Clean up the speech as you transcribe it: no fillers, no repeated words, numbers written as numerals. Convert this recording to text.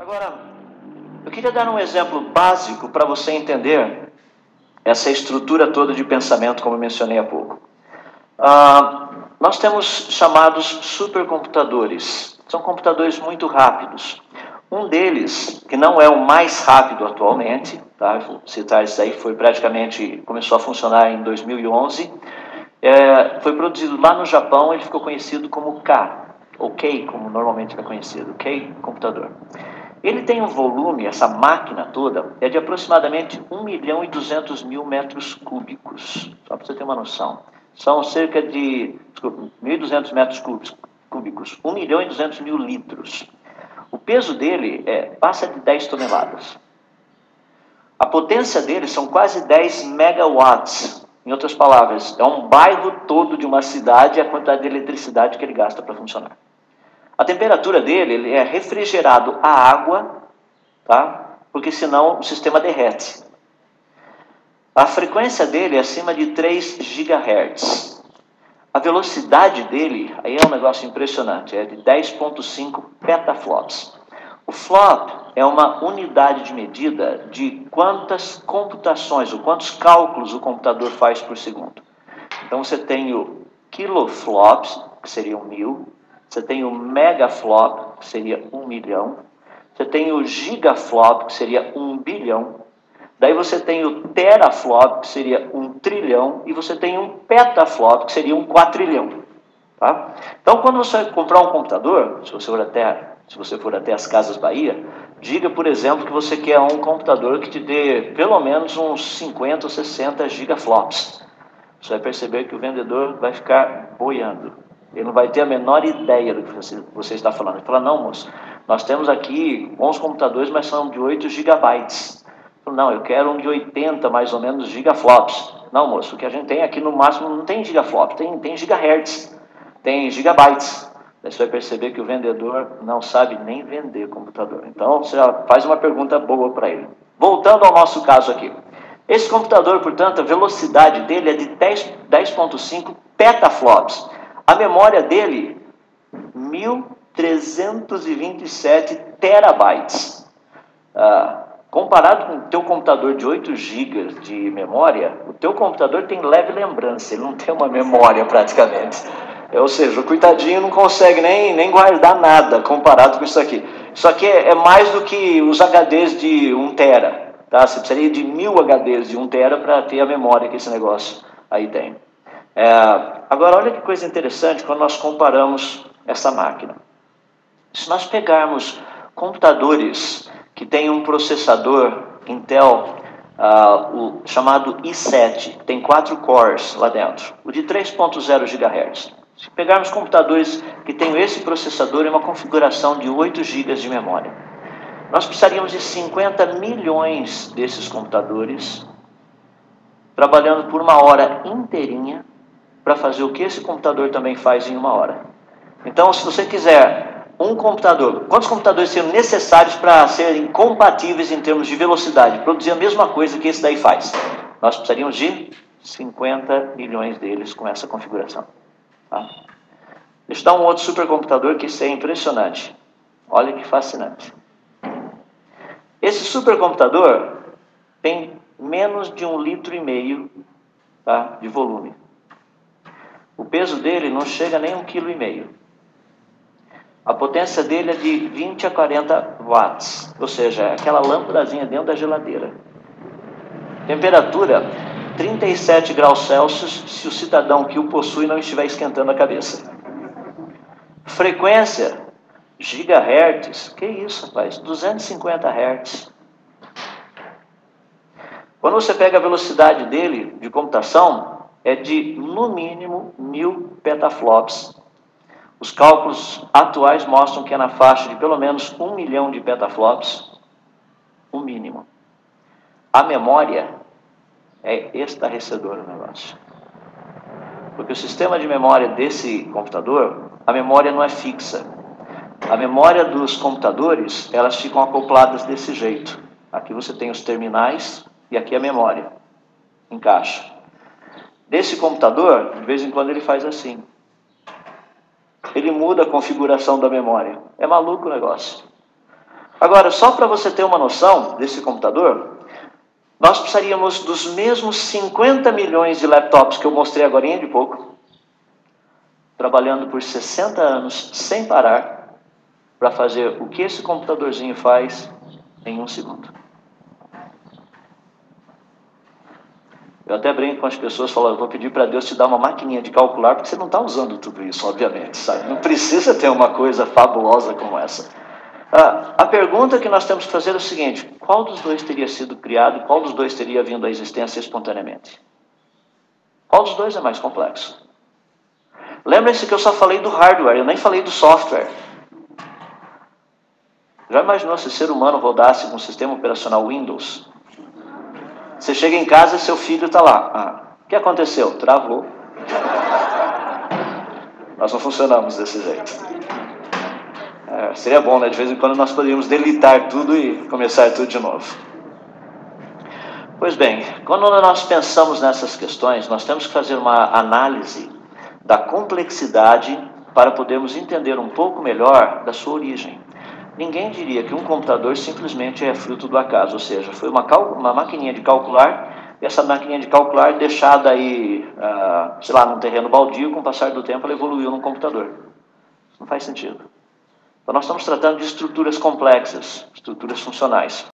Agora, eu queria dar um exemplo básico para você entender essa estrutura toda de pensamento, como eu mencionei há pouco. Nós temos chamados supercomputadores. São computadores muito rápidos. Um deles, que não é o mais rápido atualmente, tá? Vou citar isso aí, começou a funcionar em 2011, foi produzido lá no Japão, ele ficou conhecido como K, ou K, como normalmente é conhecido, K computador. Ele tem um volume, essa máquina toda, é de aproximadamente 1.200.000 metros cúbicos, só para você ter uma noção. São cerca de 1.200 metros cúbicos, 1.200.000 litros. O peso dele passa de 10 toneladas. A potência dele são quase 10 megawatts. Em outras palavras, é um bairro todo de uma cidade a quantidade de eletricidade que ele gasta para funcionar. A temperatura dele, ele é refrigerado a água, tá? Porque senão o sistema derrete. A frequência dele é acima de 3 GHz. A velocidade dele, aí é um negócio impressionante, é de 10,5 petaflops. O flop é uma unidade de medida de quantas computações, ou quantos cálculos o computador faz por segundo. Então você tem o kiloflops, que seriam 1.000, você tem o megaflop, que seria 1 milhão, você tem o gigaflop, que seria 1 bilhão, daí você tem o teraflop, que seria 1 trilhão, e você tem um petaflop, que seria 1 quatrilhão. Tá? Então, quando você comprar um computador, se você for até as Casas Bahia, diga, por exemplo, que você quer um computador que te dê pelo menos uns 50 ou 60 gigaflops. Você vai perceber que o vendedor vai ficar boiando. Ele não vai ter a menor ideia do que você está falando. Ele fala, não, moço, nós temos aqui bons computadores, mas são de 8 gigabytes. Falo, não, eu quero um de 80, mais ou menos, gigaflops. Não, moço, o que a gente tem aqui no máximo não tem gigaflop, tem gigahertz, tem gigabytes. Daí você vai perceber que o vendedor não sabe nem vender computador. Então, você já faz uma pergunta boa para ele. Voltando ao nosso caso aqui. Esse computador, portanto, a velocidade dele é de 10,5 petaflops. A memória dele, 1.327 terabytes. Comparado com o teu computador de 8 GB de memória, o teu computador tem leve lembrança, ele não tem uma memória praticamente. Ou seja, o coitadinho não consegue nem guardar nada comparado com isso aqui. Isso aqui é mais do que os HDs de 1 tera. Tá? Você precisaria de 1.000 HDs de 1 tera para ter a memória que esse negócio aí tem. Agora, olha que coisa interessante quando nós comparamos essa máquina. Se nós pegarmos computadores que têm um processador Intel, o chamado i7, tem 4 cores lá dentro, o de 3.0 GHz. Se pegarmos computadores que têm esse processador em uma configuração de 8 GB de memória, nós precisaríamos de 50 milhões desses computadores trabalhando por 1 hora inteirinha para fazer o que esse computador também faz em 1 hora. Então, se você quiser um computador, quantos computadores seriam necessários para serem compatíveis em termos de velocidade, produzir a mesma coisa que esse daí faz? Nós precisaríamos de 50 milhões deles com essa configuração. Tá? Deixa eu dar um outro supercomputador que isso é impressionante. Olha que fascinante. Esse supercomputador tem menos de 1,5 litro, tá, de volume. O peso dele não chega nem a 1,5 kg. A potência dele é de 20 a 40 watts, ou seja, é aquela lâmpadazinha dentro da geladeira. Temperatura 37 graus Celsius se o cidadão que o possui não estiver esquentando a cabeça. Frequência gigahertz, que isso, rapaz? 250 Hz. Quando você pega a velocidade dele de computação, é de, no mínimo, 1.000 petaflops. Os cálculos atuais mostram que é na faixa de pelo menos 1 milhão de petaflops, o mínimo. A memória é estarrecedor o negócio. Porque o sistema de memória desse computador, a memória não é fixa. A memória dos computadores, elas ficam acopladas desse jeito. Aqui você tem os terminais e aqui a memória. Encaixa. Desse computador, de vez em quando ele faz assim. Ele muda a configuração da memória. É maluco o negócio. Agora, só para você ter uma noção desse computador, nós precisaríamos dos mesmos 50 milhões de laptops que eu mostrei agora de pouco, trabalhando por 60 anos sem parar, para fazer o que esse computadorzinho faz em 1 segundo. Eu até brinco com as pessoas, falo, eu vou pedir para Deus te dar uma maquininha de calcular, porque você não está usando tudo isso, obviamente, sabe? Não precisa ter uma coisa fabulosa como essa. A pergunta que nós temos que fazer é o seguinte: qual dos dois teria sido criado e qual dos dois teria vindo à existência espontaneamente? Qual dos dois é mais complexo? Lembrem-se que eu só falei do hardware, eu nem falei do software. Já imaginou se o ser humano rodasse com um sistema operacional Windows? Você chega em casa e seu filho está lá. O que aconteceu? Travou. Nós não funcionamos desse jeito. Seria bom, né? De vez em quando nós poderíamos deletar tudo e começar tudo de novo. Pois bem, quando nós pensamos nessas questões, nós temos que fazer uma análise da complexidade para podermos entender um pouco melhor da sua origem. Ninguém diria que um computador simplesmente é fruto do acaso, ou seja, foi uma maquininha de calcular, e essa maquininha de calcular deixada aí, sei lá, num terreno baldio, com o passar do tempo ela evoluiu num computador. Isso não faz sentido. Então nós estamos tratando de estruturas complexas, estruturas funcionais.